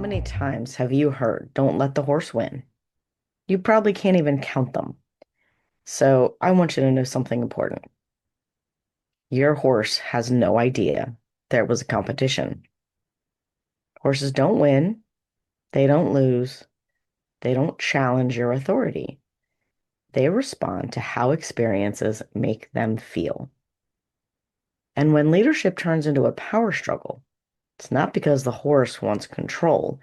many times have you heard, don't let the horse win? You probably can't even count them. So I want you to know something important. Your horse has no idea there was a competition. Horses don't win, they don't lose, they don't challenge your authority. They respond to how experiences make them feel. And when leadership turns into a power struggle, it's not because the horse wants control,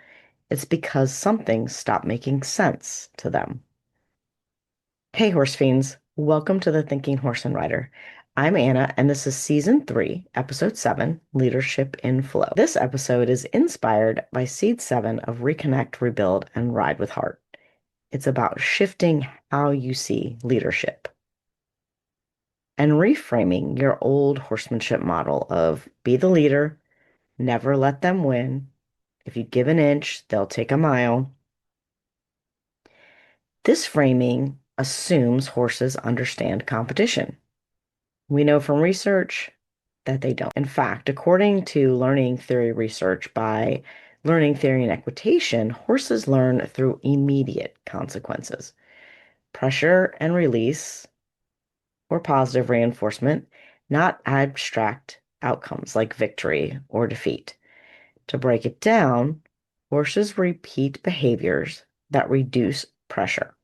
it's because something stopped making sense to them. Hey, horse fiends. Welcome to the Thinking Horse and Rider. I'm Anna, and this is Season 3, Episode 7, Leadership in Flow. This episode is inspired by Seed 7 of Reconnect, Rebuild, and Ride with Heart. It's about shifting how you see leadership and reframing your old horsemanship model of be the leader, never let them win. If you give an inch, they'll take a mile. This framing assumes horses understand competition. We know from research that they don't. In fact, according to learning theory research by Learning Theory and Equitation, horses learn through immediate consequences, pressure and release, or positive reinforcement, not abstract outcomes like victory or defeat. To break it down, horses repeat behaviors that reduce pressure,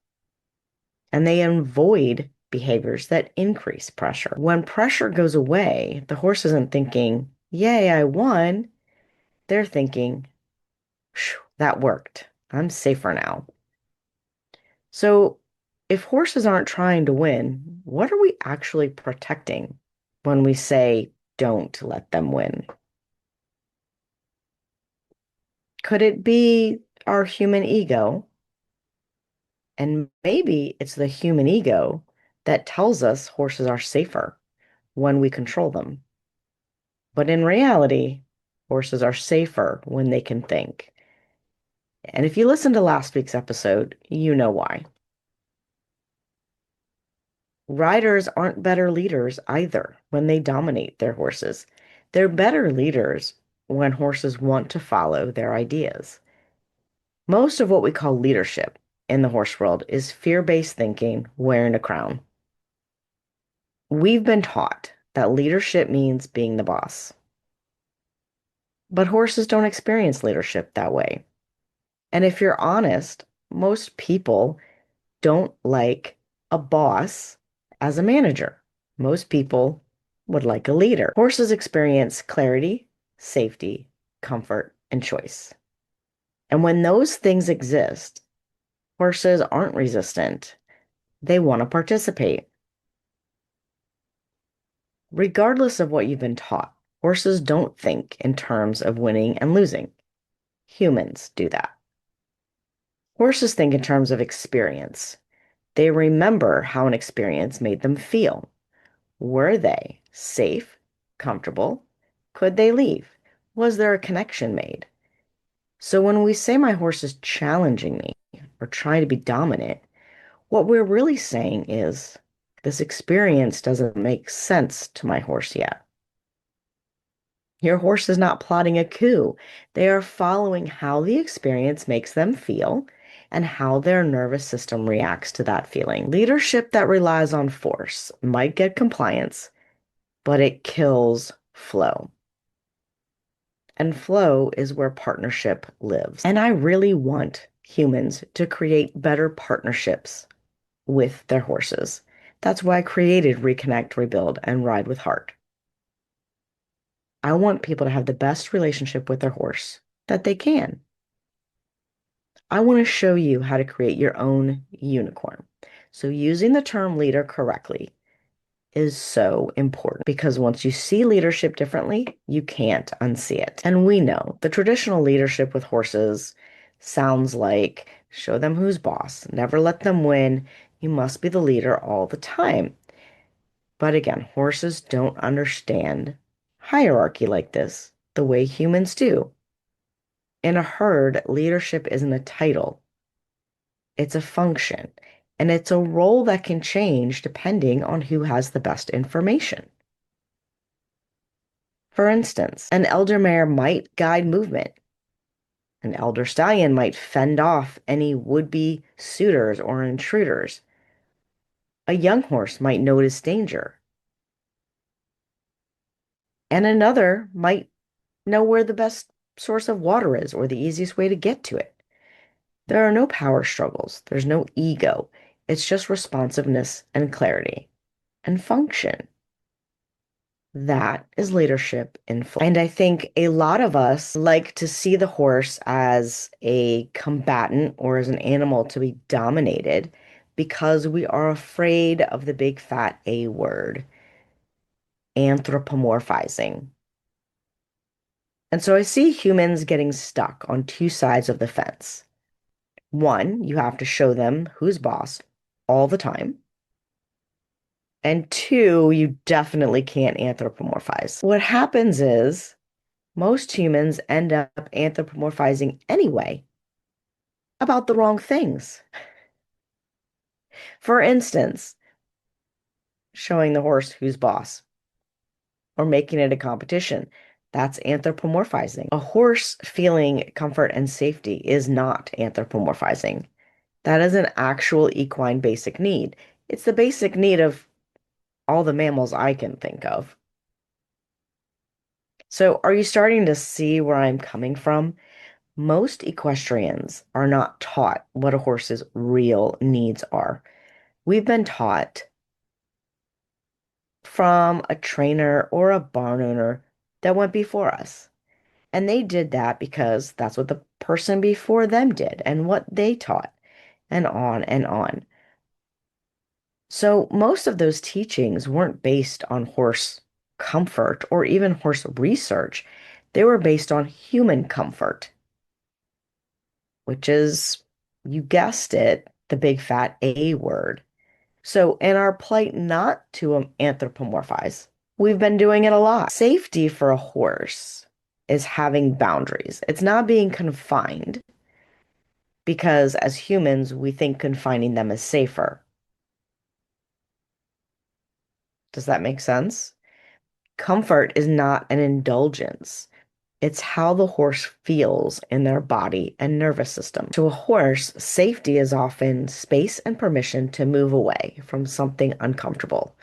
and they avoid behaviors that increase pressure. When pressure goes away, the horse isn't thinking, yay, I won. They're thinking, that worked. I'm safer now. So if horses aren't trying to win, what are we actually protecting when we say, don't let them win? Could it be our human ego? And maybe it's the human ego that tells us horses are safer when we control them. But in reality, horses are safer when they can think. And if you listen to last week's episode, you know why. Riders aren't better leaders either when they dominate their horses. They're better leaders when horses want to follow their ideas. Most of what we call leadership in the horse world is fear-based thinking wearing a crown. We've been taught that leadership means being the boss. But horses don't experience leadership that way. And if you're honest, most people don't like a boss as a manager. Most people would like a leader. Horses experience clarity, safety, comfort, and choice. And when those things exist, horses aren't resistant. They want to participate. Regardless of what you've been taught, horses don't think in terms of winning and losing. Humans do that. Horses think in terms of experience. They remember how an experience made them feel. Were they safe, comfortable? Could they leave? Was there a connection made? So when we say my horse is challenging me or trying to be dominant, what we're really saying is this experience doesn't make sense to my horse yet. Your horse is not plotting a coup. They are following how the experience makes them feel and how their nervous system reacts to that feeling. Leadership that relies on force might get compliance, but it kills flow. And flow is where partnership lives. And I really want humans to create better partnerships with their horses. That's why I created Reconnect, Rebuild, and Ride with Heart. I want people to have the best relationship with their horse that they can. I want to show you how to create your own unicorn. So using the term leader correctly is so important because once you see leadership differently, you can't unsee it. And we know the traditional leadership with horses sounds like show them who's boss, never let them win, you must be the leader all the time. But again, horses don't understand hierarchy like this the way humans do. In a herd, leadership isn't a title, it's a function, and it's a role that can change depending on who has the best information. For instance, an elder mare might guide movement, An elder stallion might fend off any would-be suitors or intruders. A young horse might notice danger, and another might know where the best source of water is or the easiest way to get to it. There are no power struggles, there's no ego. It's just responsiveness and clarity and function. That is leadership in full. And I think a lot of us like to see the horse as a combatant or as an animal to be dominated because we are afraid of the big fat A word, anthropomorphizing. And so I see humans getting stuck on two sides of the fence. One, you have to show them who's boss all the time. And two, you definitely can't anthropomorphize. What happens is most humans end up anthropomorphizing anyway about the wrong things. For instance, showing the horse who's boss or making it a competition. That's anthropomorphizing. A horse feeling comfort and safety is not anthropomorphizing. That is an actual equine basic need. It's the basic need of all the mammals I can think of. So, are you starting to see where I'm coming from? Most equestrians are not taught what a horse's real needs are. We've been taught from a trainer or a barn owner that went before us. And they did that because that's what the person before them did and what they taught, and on and on. So most of those teachings weren't based on horse comfort or even horse research. They were based on human comfort, which is, you guessed it, the big fat A word. So in our plight not to anthropomorphize, we've been doing it a lot. Safety for a horse is having boundaries. It's not being confined because as humans, we think confining them is safer. Does that make sense? Comfort is not an indulgence. It's how the horse feels in their body and nervous system. To a horse, safety is often space and permission to move away from something uncomfortable.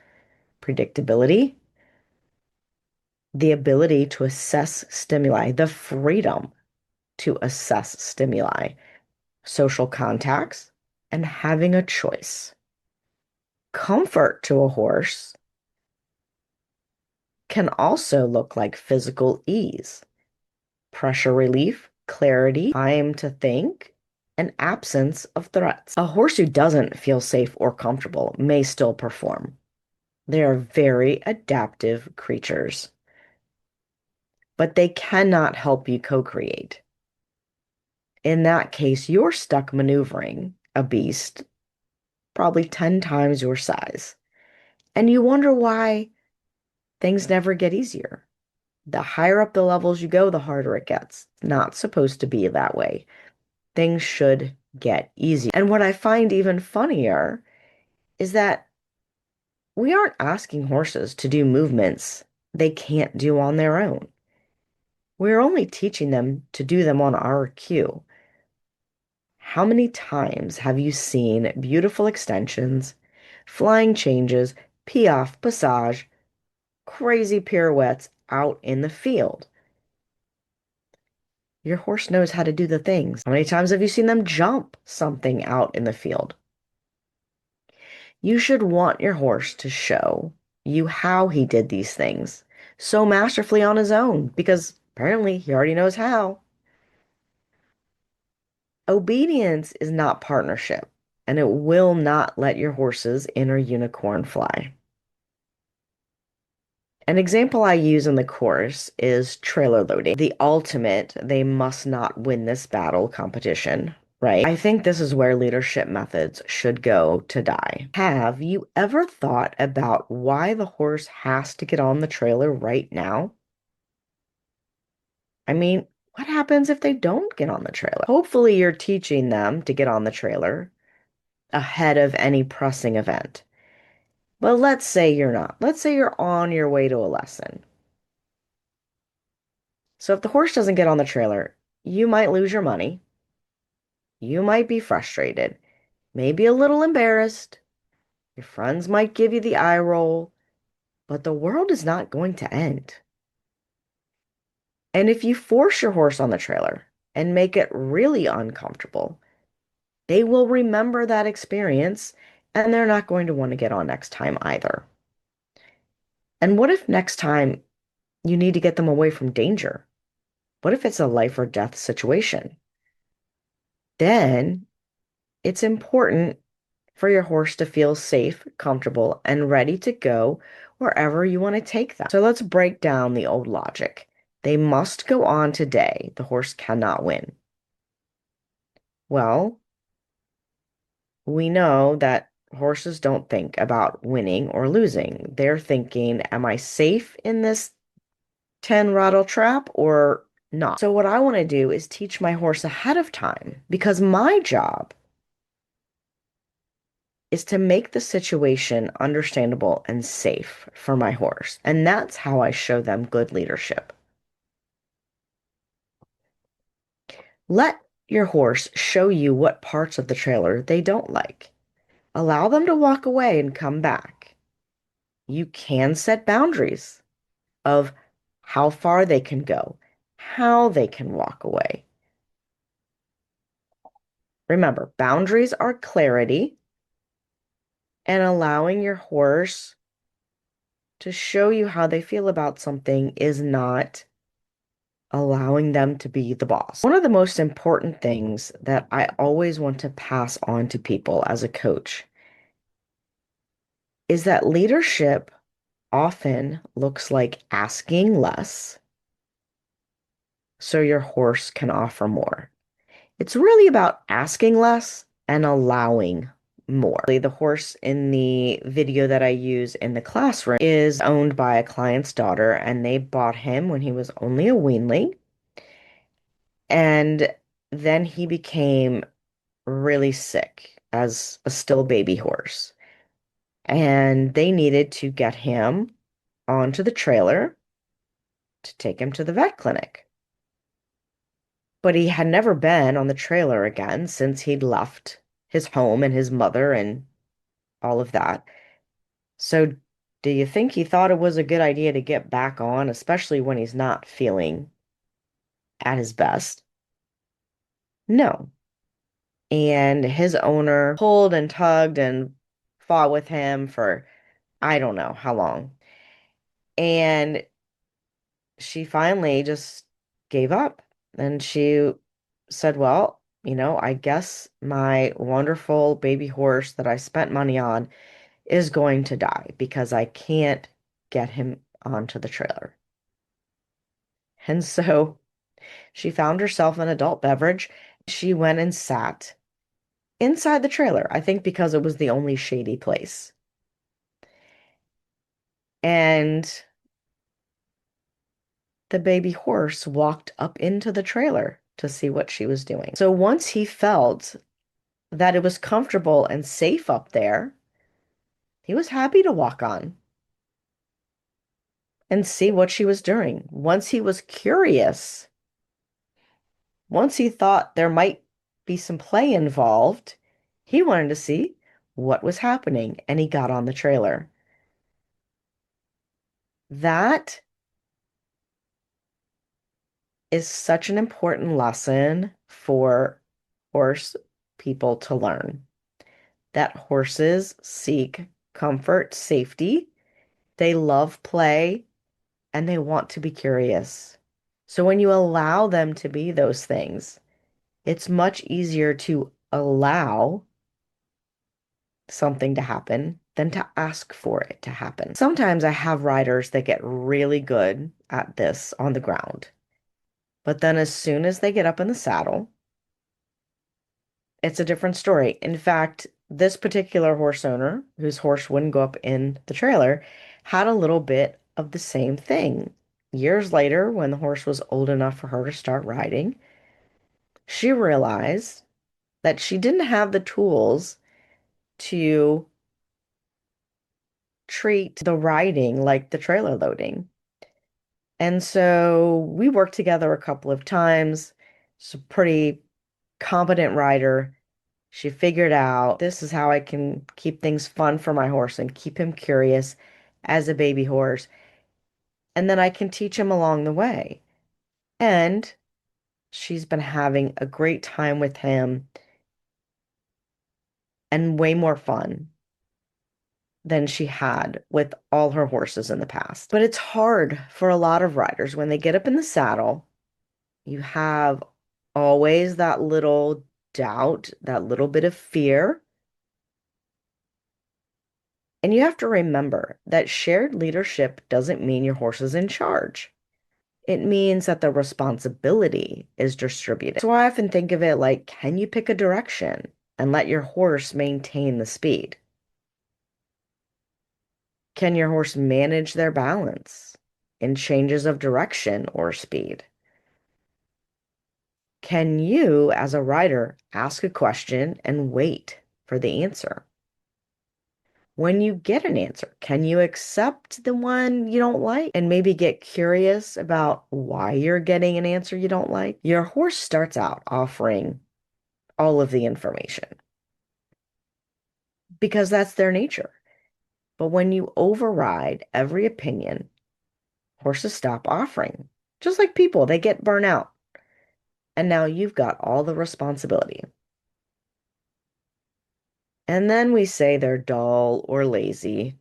Predictability, the ability to assess stimuli, the freedom to assess stimuli, social contacts, and having a choice. Comfort to a horse can also look like physical ease, pressure relief, clarity, time to think, and absence of threats. A horse who doesn't feel safe or comfortable may still perform. They are very adaptive creatures, but they cannot help you co-create. In that case, you're stuck maneuvering a beast probably 10 times your size, and you wonder why things never get easier. The higher up the levels you go, the harder it gets. It's not supposed to be that way. Things should get easier. And what I find even funnier is that we aren't asking horses to do movements they can't do on their own. We're only teaching them to do them on our cue. How many times have you seen beautiful extensions, flying changes, piaffe, passage, crazy pirouettes out in the field? Your horse knows how to do the things. How many times have you seen them jump something out in the field? You should want your horse to show you how he did these things so masterfully on his own because apparently he already knows how. Obedience is not partnership, and it will not let your horse's inner unicorn fly. An example I use in the course is trailer loading. The ultimate, they must not win this battle competition, right? I think this is where leadership methods should go to die. Have you ever thought about why the horse has to get on the trailer right now? I mean, what happens if they don't get on the trailer? Hopefully, you're teaching them to get on the trailer ahead of any pressing event. But let's say you're not. Let's say you're on your way to a lesson. So if the horse doesn't get on the trailer, you might lose your money. You might be frustrated, maybe a little embarrassed. Your friends might give you the eye roll, but the world is not going to end. And if you force your horse on the trailer and make it really uncomfortable, they will remember that experience and they're not going to want to get on next time either. And what if next time you need to get them away from danger? What if it's a life or death situation? Then it's important for your horse to feel safe, comfortable, and ready to go wherever you want to take them. So let's break down the old logic. They must go on today. The horse cannot win. Well, we know that horses don't think about winning or losing. They're thinking, am I safe in this 10 rattle trap or not? So what I want to do is teach my horse ahead of time because my job is to make the situation understandable and safe for my horse. And that's how I show them good leadership. Let your horse show you what parts of the trailer they don't like. Allow them to walk away and come back. You can set boundaries of how far they can go, how they can walk away. Remember, boundaries are clarity and allowing your horse to show you how they feel about something is not allowing them to be the boss. One of the most important things that I always want to pass on to people as a coach is that leadership often looks like asking less so your horse can offer more. It's really about asking less and allowing more. The horse in the video that I use in the classroom is owned by a client's daughter, and they bought him when he was only a weanling. And then he became really sick as a still baby horse. And they needed to get him onto the trailer to take him to the vet clinic. But he had never been on the trailer again since he'd left his home and his mother and all of that. So, do you think he thought it was a good idea to get back on, especially when he's not feeling at his best? No. And his owner pulled and tugged and fought with him for I don't know how long. And she finally just gave up and she said, well, I guess my wonderful baby horse that I spent money on is going to die because I can't get him onto the trailer. And so she found herself an adult beverage. She went and sat inside the trailer, I think because it was the only shady place. And the baby horse walked up into the trailer to see what she was doing. So once he felt that it was comfortable and safe up there, he was happy to walk on and see what she was doing. Once he was curious, once he thought there might be some play involved, he wanted to see what was happening and he got on the trailer. That is such an important lesson for horse people to learn. That horses seek comfort, safety, they love play, and they want to be curious. So when you allow them to be those things, it's much easier to allow something to happen than to ask for it to happen. Sometimes I have riders that get really good at this on the ground, but then as soon as they get up in the saddle, it's a different story. In fact, this particular horse owner, whose horse wouldn't go up in the trailer, had a little bit of the same thing. Years later, when the horse was old enough for her to start riding, she realized that she didn't have the tools to treat the riding like the trailer loading. And so we worked together a couple of times. She's a pretty competent rider. She figured out this is how I can keep things fun for my horse and keep him curious as a baby horse. And then I can teach him along the way. And she's been having a great time with him and way more fun than she had with all her horses in the past. But it's hard for a lot of riders when they get up in the saddle. You have always that little doubt, that little bit of fear. And you have to remember that shared leadership doesn't mean your horse is in charge. It means that the responsibility is distributed. So I often think of it like, can you pick a direction and let your horse maintain the speed? Can your horse manage their balance in changes of direction or speed? Can you, as a rider, ask a question and wait for the answer? When you get an answer, can you accept the one you don't like and maybe get curious about why you're getting an answer you don't like? Your horse starts out offering all of the information because that's their nature. But when you override every opinion, horses stop offering. Just like people, they get burnt out. And now you've got all the responsibility. And then we say they're dull or lazy.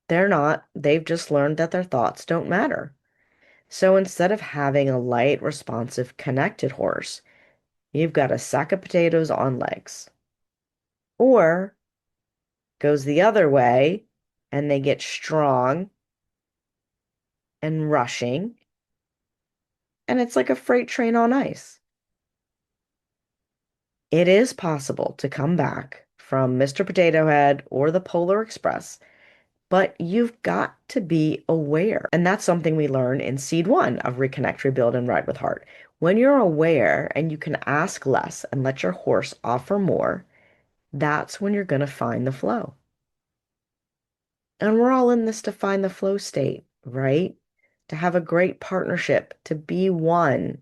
They're not. They've just learned that their thoughts don't matter. So instead of having a light, responsive, connected horse, you've got a sack of potatoes on legs. Or goes the other way and they get strong and rushing, and it's like a freight train on ice. It is possible to come back from Mr. Potato Head or the Polar Express, but you've got to be aware. And that's something we learn in seed one of Reconnect, Rebuild, and Ride with Heart. When you're aware and you can ask less and let your horse offer more, that's when you're going to find the flow. And we're all in this to find the flow state, right? To have a great partnership, to be one.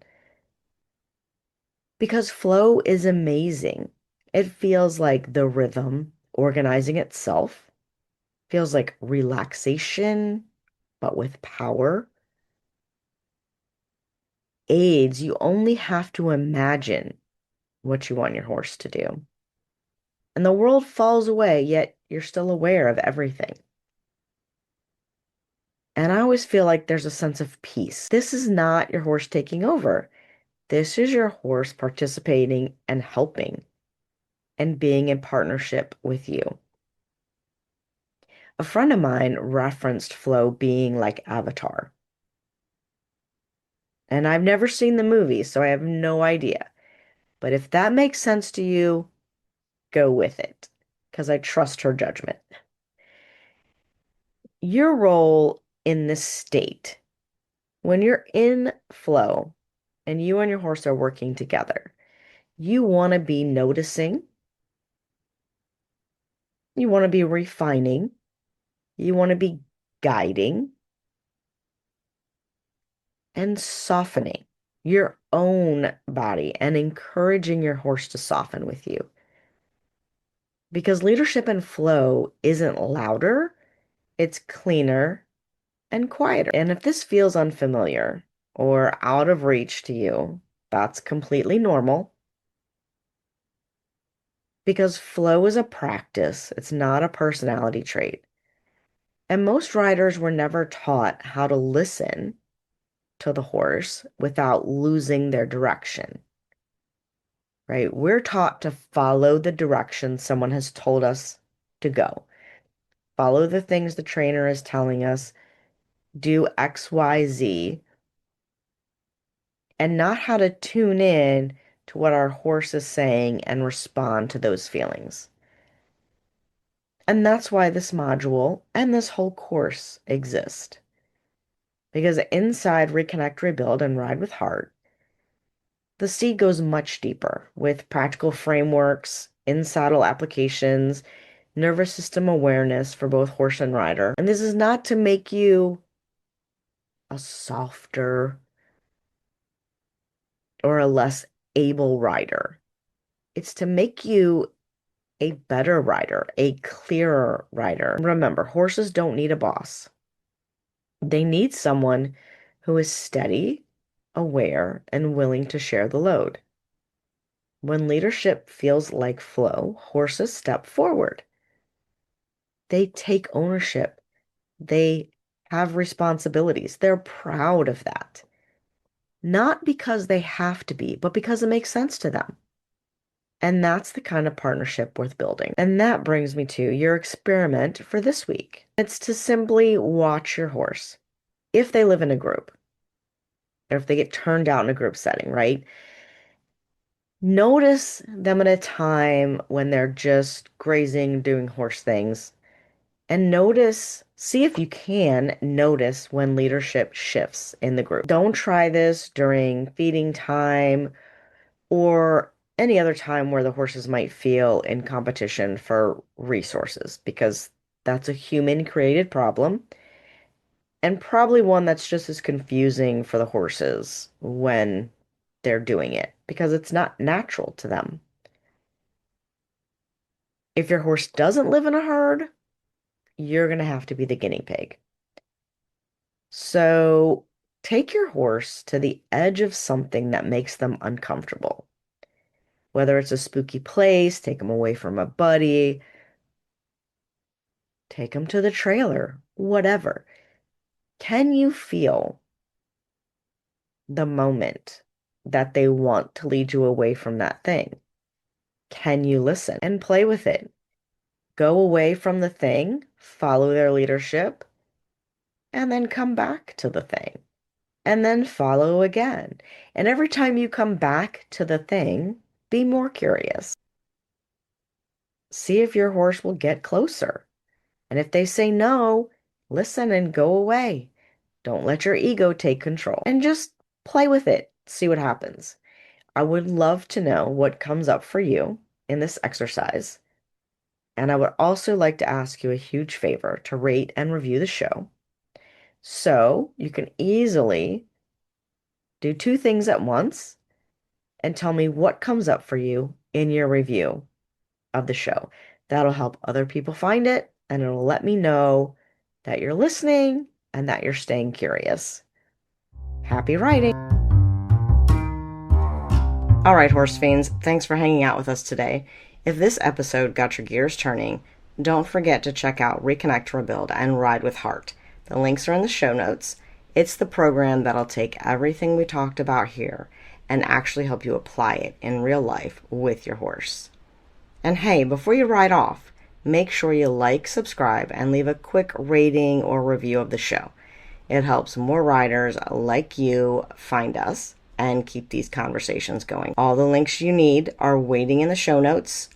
Because flow is amazing. It feels like the rhythm organizing itself, feels like relaxation, but with power. Aids, you only have to imagine what you want your horse to do. And the world falls away, yet you're still aware of everything. And I always feel like there's a sense of peace. This is not your horse taking over. This is your horse participating and helping and being in partnership with you. A friend of mine referenced flow being like Avatar. And I've never seen the movie, so I have no idea. But if that makes sense to you, go with it, because I trust her judgment. Your role in this state, when you're in flow and you and your horse are working together, you want to be noticing, you want to be refining, you want to be guiding and softening your own body and encouraging your horse to soften with you. Because leadership and flow isn't louder, it's cleaner and quieter. And if this feels unfamiliar or out of reach to you, that's completely normal because flow is a practice, it's not a personality trait. And most riders were never taught how to listen to the horse without losing their direction, right? We're taught to follow the direction someone has told us to go, follow the things the trainer is telling us, do X, Y, Z, and not how to tune in to what our horse is saying and respond to those feelings. And that's why this module and this whole course exist. Because inside Reconnect, Rebuild, and Ride with Heart, the C goes much deeper with practical frameworks, in-saddle applications, nervous system awareness for both horse and rider. And this is not to make you a softer, or a less able rider. It's to make you a better rider, a clearer rider. Remember, horses don't need a boss. They need someone who is steady, aware, and willing to share the load. When leadership feels like flow, horses step forward. They take ownership. They have responsibilities. They're proud of that. Not because they have to be, but because it makes sense to them. And that's the kind of partnership worth building. And that brings me to your experiment for this week. It's to simply watch your horse. If they live in a group, or if they get turned out in a group setting, right? Notice them at a time when they're just grazing, doing horse things. And see if you can notice when leadership shifts in the group. Don't try this during feeding time or any other time where the horses might feel in competition for resources, because that's a human created problem and probably one that's just as confusing for the horses when they're doing it because it's not natural to them. If your horse doesn't live in a herd, you're going to have to be the guinea pig. So take your horse to the edge of something that makes them uncomfortable. Whether it's a spooky place, take them away from a buddy, take them to the trailer, whatever. Can you feel the moment that they want to lead you away from that thing? Can you listen and play with it? Go away from the thing, follow their leadership, and then come back to the thing. And then follow again. And every time you come back to the thing, be more curious. See if your horse will get closer. And if they say no, listen and go away. Don't let your ego take control. And just play with it. See what happens. I would love to know what comes up for you in this exercise. And I would also like to ask you a huge favor to rate and review the show. So you can easily do two things at once and tell me what comes up for you in your review of the show. That'll help other people find it, and it'll let me know that you're listening and that you're staying curious. Happy writing! All right, horse fiends, thanks for hanging out with us today. If this episode got your gears turning, don't forget to check out Reconnect, Rebuild, and Ride with Heart. The links are in the show notes. It's the program that'll take everything we talked about here and actually help you apply it in real life with your horse. And hey, before you ride off, make sure you like, subscribe, and leave a quick rating or review of the show. It helps more riders like you find us and keep these conversations going. All the links you need are waiting in the show notes.